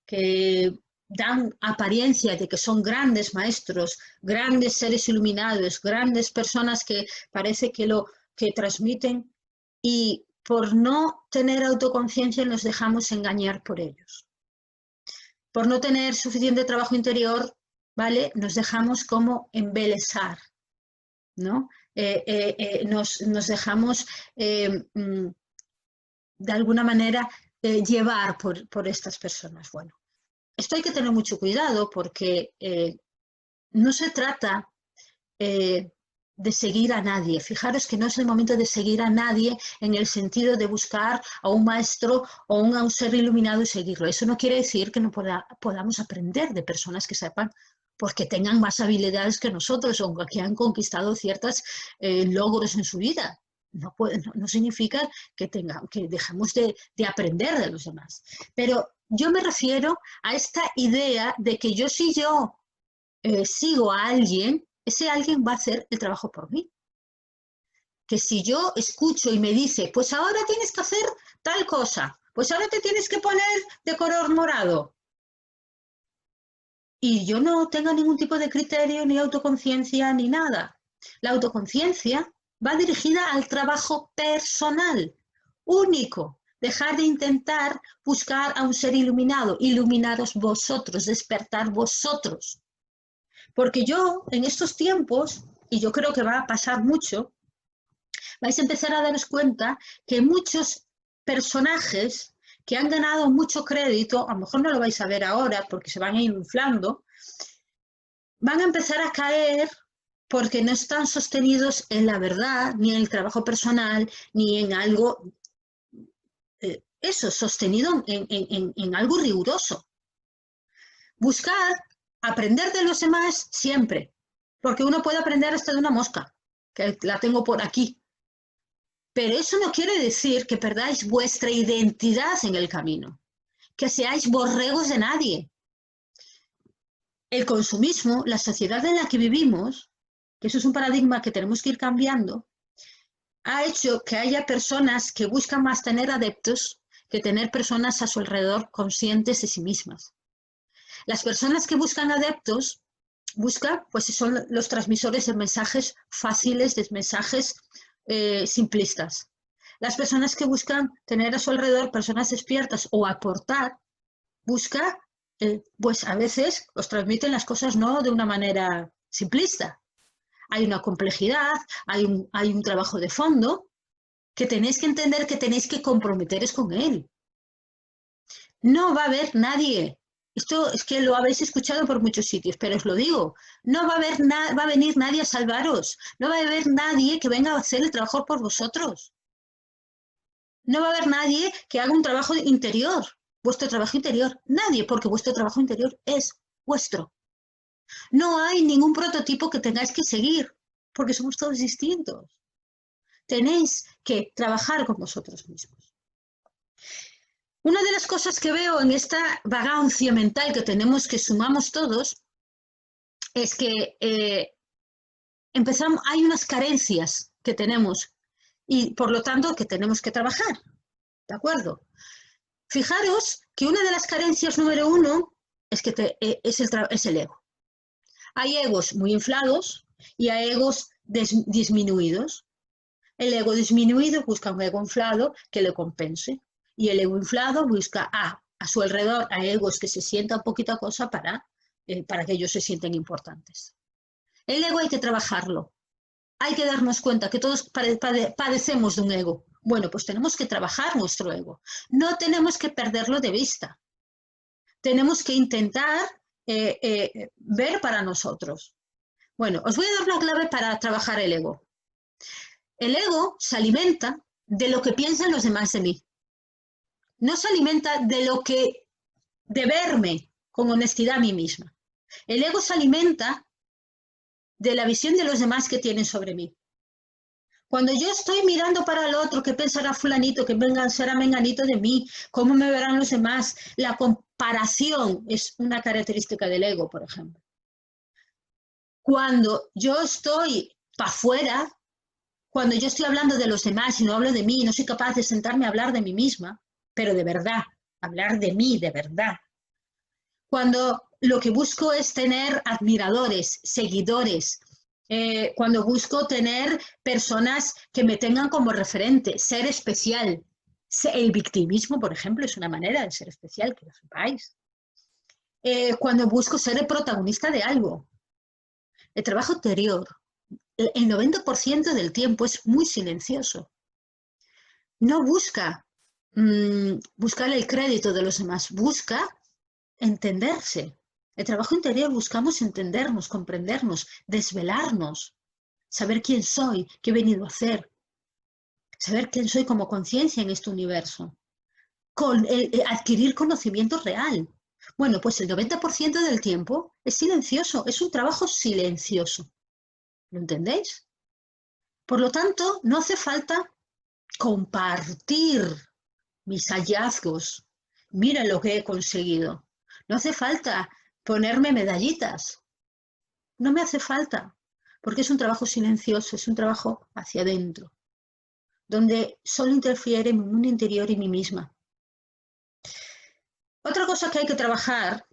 que dan apariencia de que son grandes maestros, grandes seres iluminados, grandes personas que parece que transmiten, y por no tener autoconciencia nos dejamos engañar por ellos. Por no tener suficiente trabajo interior, ¿vale?, nos dejamos como embelesar, ¿no? Nos dejamos, de alguna manera, llevar por estas personas. Bueno, esto hay que tener mucho cuidado porque no se trata de seguir a nadie. Fijaros que no es el momento de seguir a nadie en el sentido de buscar a un maestro o a un ser iluminado y seguirlo. Eso no quiere decir que no podamos aprender de personas que sepan, porque tengan más habilidades que nosotros o que han conquistado ciertos logros en su vida. No significa que dejemos de aprender de los demás. Pero yo me refiero a esta idea de que si yo sigo a alguien, ese alguien va a hacer el trabajo por mí. Que si yo escucho y me dice, pues ahora tienes que hacer tal cosa, pues ahora te tienes que poner de color morado, y yo no tenga ningún tipo de criterio, ni autoconciencia, ni nada. La autoconciencia va dirigida al trabajo personal, único. Dejar de intentar buscar a un ser iluminado, iluminaros vosotros, despertar vosotros. Porque yo, en estos tiempos, y yo creo que va a pasar mucho, vais a empezar a daros cuenta que muchos personajes que han ganado mucho crédito, a lo mejor no lo vais a ver ahora porque se van a ir inflando, van a empezar a caer porque no están sostenidos en la verdad, ni en el trabajo personal, ni en algo, sostenido en algo riguroso. Buscar aprender de los demás siempre, porque uno puede aprender hasta de una mosca, que la tengo por aquí. Pero eso no quiere decir que perdáis vuestra identidad en el camino, que seáis borregos de nadie. El consumismo, la sociedad en la que vivimos, que eso es un paradigma que tenemos que ir cambiando, ha hecho que haya personas que buscan más tener adeptos que tener personas a su alrededor conscientes de sí mismas. Las personas que buscan adeptos pues son los transmisores de mensajes fáciles, de mensajes simplistas. Las personas que buscan tener a su alrededor personas despiertas o aportar, pues a veces os transmiten las cosas no de una manera simplista. Hay una complejidad, hay un trabajo de fondo que tenéis que entender, que tenéis que comprometeros con él. No va a haber nadie, esto es que lo habéis escuchado por muchos sitios, pero os lo digo, no va a venir nadie a salvaros, no va a haber nadie que venga a hacer el trabajo por vosotros. No va a haber nadie que haga un trabajo interior, vuestro trabajo interior, nadie, porque vuestro trabajo interior es vuestro. No hay ningún prototipo que tengáis que seguir, porque somos todos distintos. Tenéis que trabajar con vosotros mismos. Una de las cosas que veo en esta vagancia mental que tenemos, que sumamos todos, es que hay unas carencias que tenemos y por lo tanto que tenemos que trabajar, ¿de acuerdo? Fijaros que una de las carencias número 1 es el ego. Hay egos muy inflados y hay egos disminuidos. El ego disminuido busca un ego inflado que le compense. Y el ego inflado busca a su alrededor a egos que se sientan poquita cosa para que ellos se sienten importantes. El ego hay que trabajarlo. Hay que darnos cuenta que todos padecemos de un ego. Bueno, pues tenemos que trabajar nuestro ego. No tenemos que perderlo de vista. Tenemos que intentar ver para nosotros. Bueno, os voy a dar una clave para trabajar el ego. El ego se alimenta de lo que piensan los demás de mí. No se alimenta de verme con honestidad a mí misma. El ego se alimenta de la visión de los demás que tienen sobre mí. Cuando yo estoy mirando para el otro, ¿qué pensará fulanito? ¿Qué será menganito de mí? ¿Cómo me verán los demás? La comparación es una característica del ego, por ejemplo. Cuando yo estoy para afuera, cuando yo estoy hablando de los demás y no hablo de mí, no soy capaz de sentarme a hablar de mí misma, pero de verdad, hablar de mí de verdad. Cuando lo que busco es tener admiradores, seguidores, cuando busco tener personas que me tengan como referente, ser especial. El victimismo, por ejemplo, es una manera de ser especial, que lo sepáis. Cuando busco ser el protagonista de algo. El trabajo interior, el 90% del tiempo es muy silencioso. No busca buscar el crédito de los demás, busca entenderse. El trabajo interior buscamos entendernos, comprendernos, desvelarnos, saber quién soy, qué he venido a hacer, saber quién soy como conciencia en este universo, adquirir conocimiento real. Bueno, pues el 90% del tiempo es silencioso, es un trabajo silencioso. ¿Lo entendéis? Por lo tanto, no hace falta compartir mis hallazgos. Mira lo que he conseguido. No hace falta ponerme medallitas. No me hace falta, porque es un trabajo silencioso, es un trabajo hacia adentro, donde solo interfiere mi mundo interior y mí misma. Otra cosa que hay que trabajar,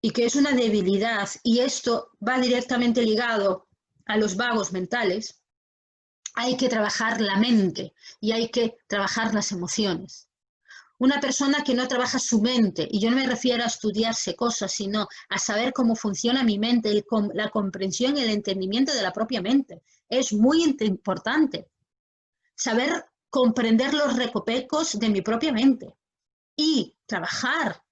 y que es una debilidad, y esto va directamente ligado a los vagos mentales, hay que trabajar la mente y hay que trabajar las emociones. Una persona que no trabaja su mente, y yo no me refiero a estudiarse cosas, sino a saber cómo funciona mi mente, la comprensión y el entendimiento de la propia mente. Es muy importante saber comprender los recovecos de mi propia mente y trabajar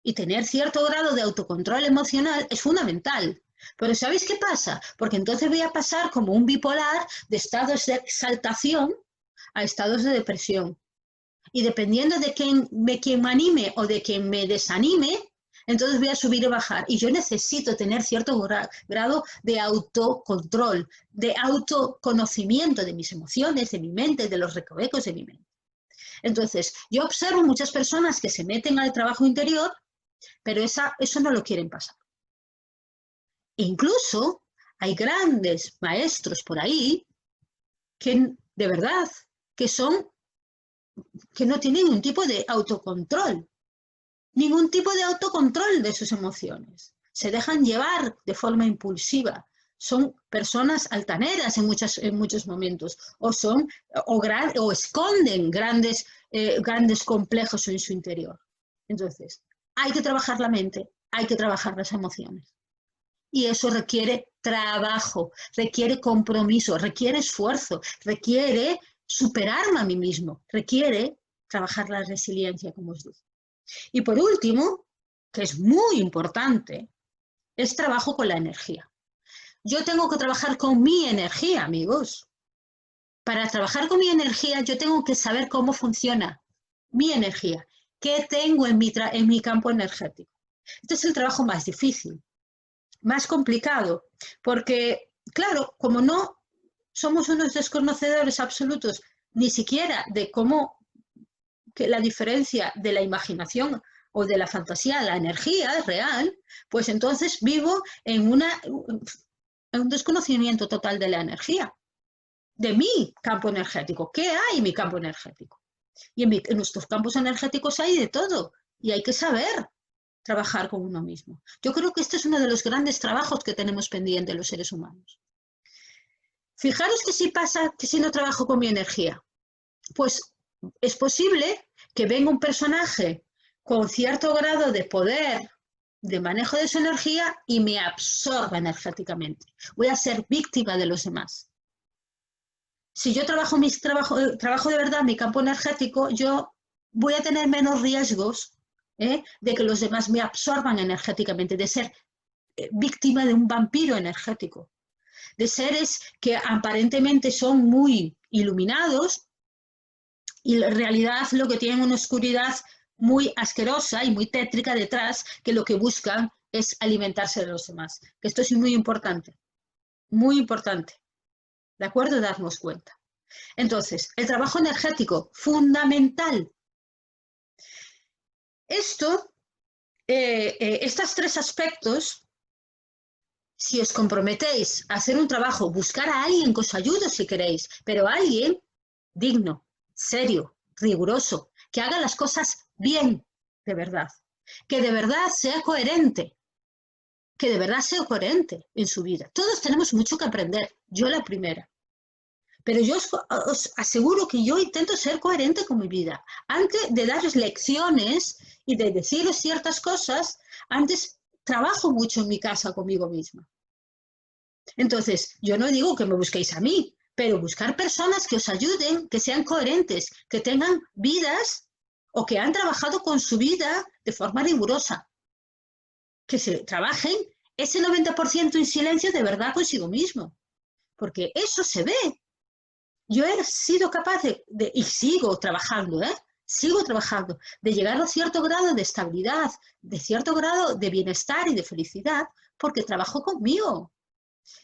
y tener cierto grado de autocontrol emocional es fundamental. Pero ¿sabéis qué pasa? Porque entonces voy a pasar como un bipolar de estados de exaltación a estados de depresión. Y dependiendo de quién me anime o de quien me desanime, entonces voy a subir y bajar. Y yo necesito tener cierto grado de autocontrol, de autoconocimiento de mis emociones, de mi mente, de los recovecos de mi mente. Entonces, yo observo muchas personas que se meten al trabajo interior, pero eso no lo quieren pasar. E incluso hay grandes maestros por ahí que de verdad que no tienen ningún tipo de autocontrol, de sus emociones. Se dejan llevar de forma impulsiva. Son personas altaneras en muchos momentos, o esconden grandes complejos en su interior. Entonces, hay que trabajar la mente, hay que trabajar las emociones. Y eso requiere trabajo, requiere compromiso, requiere esfuerzo, requiere superarme a mí mismo, requiere trabajar la resiliencia, como os digo. Y por último, que es muy importante, es trabajo con la energía. Yo tengo que trabajar con mi energía, amigos. Para trabajar con mi energía, yo tengo que saber cómo funciona mi energía, qué tengo en mi campo energético. Este es el trabajo más difícil, más complicado, porque, claro, como no somos unos desconocedores absolutos ni siquiera de cómo que la diferencia de la imaginación o de la fantasía a la energía real, pues entonces vivo en un desconocimiento total de la energía, de mi campo energético. ¿Qué hay en mi campo energético? Y en nuestros campos energéticos hay de todo, y hay que saber trabajar con uno mismo. Yo creo que este es uno de los grandes trabajos que tenemos pendientes los seres humanos. Fijaros que si no trabajo con mi energía, pues es posible que venga un personaje con cierto grado de poder, de manejo de su energía y me absorba energéticamente. Voy a ser víctima de los demás. Si yo trabajo de verdad mi campo energético, yo voy a tener menos riesgos de que los demás me absorban energéticamente, de ser víctima de un vampiro energético, de seres que aparentemente son muy iluminados y en realidad lo que tienen una oscuridad muy asquerosa y muy tétrica detrás, que lo que buscan es alimentarse de los demás. Esto es muy importante, ¿de acuerdo? Darnos cuenta. Entonces, el trabajo energético, fundamental. Estos tres aspectos, si os comprometéis a hacer un trabajo, buscar a alguien que os ayude si queréis, pero alguien digno, serio, riguroso, que haga las cosas bien, de verdad, que de verdad sea coherente, en su vida. Todos tenemos mucho que aprender, yo la primera. Pero yo os aseguro que yo intento ser coherente con mi vida. Antes de darles lecciones y de deciros ciertas cosas, antes trabajo mucho en mi casa conmigo misma. Entonces, yo no digo que me busquéis a mí, pero buscar personas que os ayuden, que sean coherentes, que tengan vidas o que han trabajado con su vida de forma rigurosa. Que se trabajen ese 90% en silencio de verdad consigo mismo. Porque eso se ve. Yo he sido capaz y sigo trabajando, de llegar a cierto grado de estabilidad, de cierto grado de bienestar y de felicidad, porque trabajo conmigo.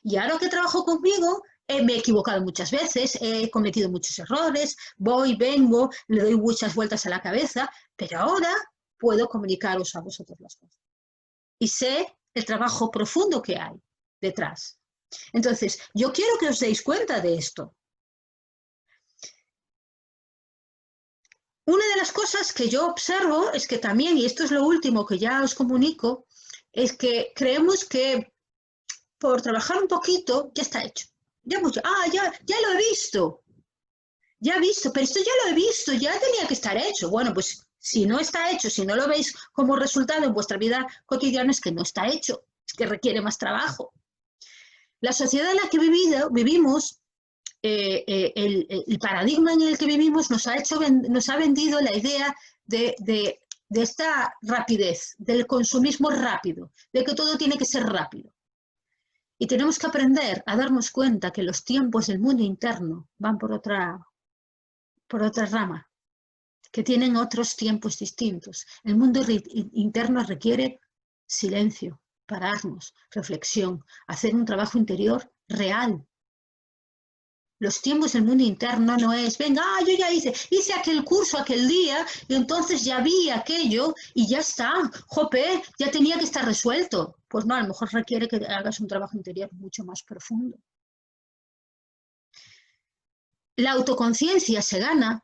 Y ahora que trabajo conmigo, me he equivocado muchas veces, he cometido muchos errores, voy, vengo, le doy muchas vueltas a la cabeza, pero ahora puedo comunicaros a vosotros las cosas. Y sé el trabajo profundo que hay detrás. Entonces, yo quiero que os deis cuenta de esto. Una de las cosas que yo observo es que también, y esto es lo último que ya os comunico, es que creemos que por trabajar un poquito ya está hecho. Ya lo he visto. Ya he visto, pero esto ya lo he visto, ya tenía que estar hecho. Bueno, pues si no está hecho, si no lo veis como resultado en vuestra vida cotidiana, es que no está hecho, es que requiere más trabajo. La sociedad en la que vivimos, el paradigma en el que vivimos nos ha vendido la idea de esta rapidez, del consumismo rápido, de que todo tiene que ser rápido. Y tenemos que aprender a darnos cuenta que los tiempos del mundo interno van por otra rama, que tienen otros tiempos distintos. El mundo interno requiere silencio, pararnos, reflexión, hacer un trabajo interior real. Los tiempos del mundo interno no es, venga, yo ya hice aquel curso aquel día y entonces ya vi aquello y ya está, jope, ya tenía que estar resuelto. Pues no, a lo mejor requiere que hagas un trabajo interior mucho más profundo. La autoconciencia se gana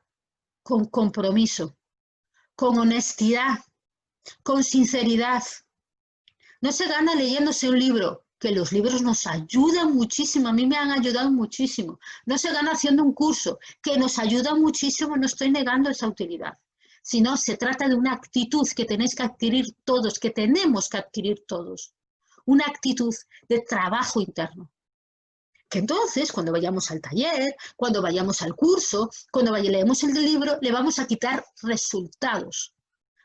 con compromiso, con honestidad, con sinceridad. No se gana leyéndose un libro, que los libros nos ayudan muchísimo, a mí me han ayudado muchísimo. No se gana haciendo un curso, que nos ayuda muchísimo, no estoy negando esa utilidad. Sino se trata de una actitud que tenéis que adquirir todos, que tenemos que adquirir todos. Una actitud de trabajo interno. Que entonces, cuando vayamos al taller, cuando vayamos al curso, cuando leemos el libro, le vamos a quitar resultados.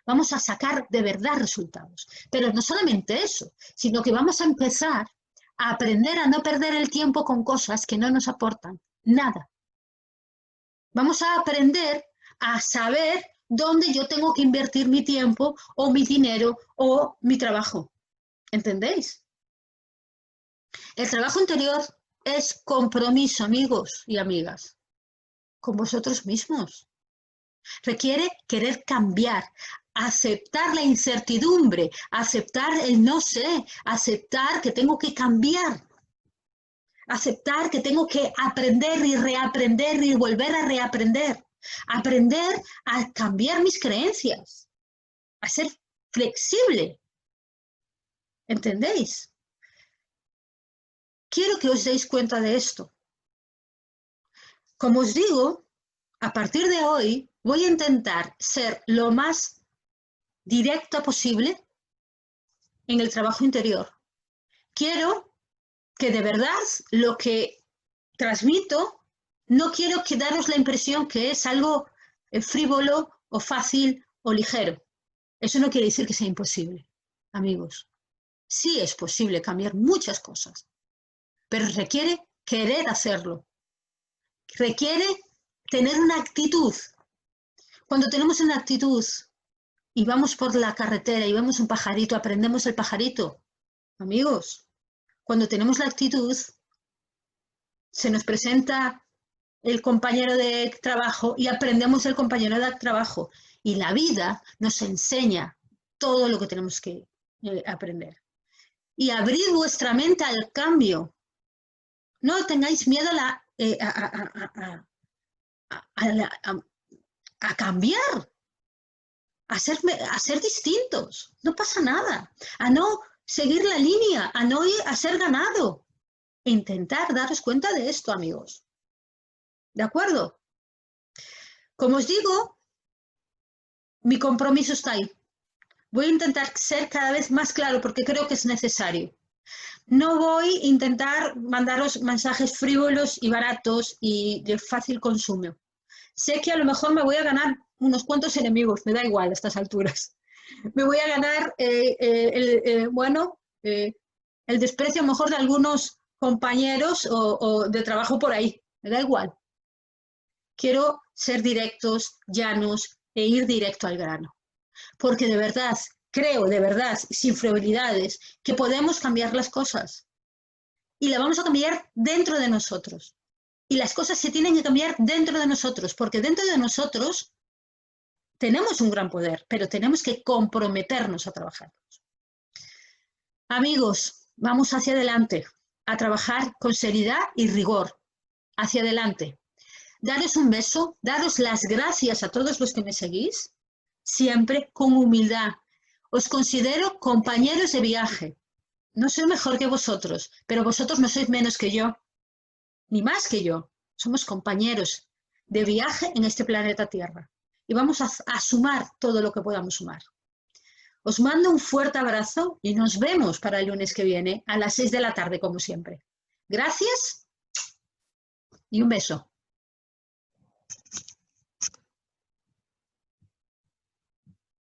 Vamos a sacar de verdad resultados. Pero no solamente eso, sino que vamos a empezar a aprender a no perder el tiempo con cosas que no nos aportan nada. Vamos a aprender a saber dónde yo tengo que invertir mi tiempo o mi dinero o mi trabajo. ¿Entendéis? El trabajo interior es compromiso, amigos y amigas, con vosotros mismos. Requiere querer cambiar, aceptar la incertidumbre, aceptar el no sé, aceptar que tengo que cambiar, aceptar que tengo que aprender y reaprender y volver a reaprender, aprender a cambiar mis creencias, a ser flexible. ¿Entendéis? Quiero que os deis cuenta de esto. Como os digo, a partir de hoy voy a intentar ser lo más directa posible en el trabajo interior. Quiero que de verdad lo que transmito, no quiero que daros la impresión que es algo frívolo o fácil o ligero. Eso no quiere decir que sea imposible, amigos. Sí es posible cambiar muchas cosas, pero requiere querer hacerlo. Requiere tener una actitud. Cuando tenemos una actitud y vamos por la carretera y vemos un pajarito, aprendemos el pajarito. Amigos, cuando tenemos la actitud, se nos presenta el compañero de trabajo y aprendemos el compañero de trabajo. Y la vida nos enseña todo lo que tenemos que aprender. Y abrid vuestra mente al cambio. No tengáis miedo a cambiar, a ser distintos. No pasa nada. A no seguir la línea, a ser ganado. Intentar daros cuenta de esto, amigos. ¿De acuerdo? Como os digo, mi compromiso está ahí. Voy a intentar ser cada vez más claro porque creo que es necesario. No voy a intentar mandaros mensajes frívolos y baratos y de fácil consumo. Sé que a lo mejor me voy a ganar unos cuantos enemigos, me da igual a estas alturas. Me voy a ganar el desprecio a lo mejor de algunos compañeros o de trabajo por ahí, me da igual. Quiero ser directos, llanos e ir directo al grano. Porque de verdad, creo de verdad, sin frivolidades, que podemos cambiar las cosas. Y las vamos a cambiar dentro de nosotros. Y las cosas se tienen que cambiar dentro de nosotros, porque dentro de nosotros tenemos un gran poder, pero tenemos que comprometernos a trabajar. Amigos, vamos hacia adelante, a trabajar con seriedad y rigor. Hacia adelante. Daros un beso, daros las gracias a todos los que me seguís, siempre con humildad. Os considero compañeros de viaje. No soy mejor que vosotros, pero vosotros no sois menos que yo, ni más que yo. Somos compañeros de viaje en este planeta Tierra. Y vamos a sumar todo lo que podamos sumar. Os mando un fuerte abrazo y nos vemos para el lunes que viene a las 6 de la tarde, como siempre. Gracias y un beso.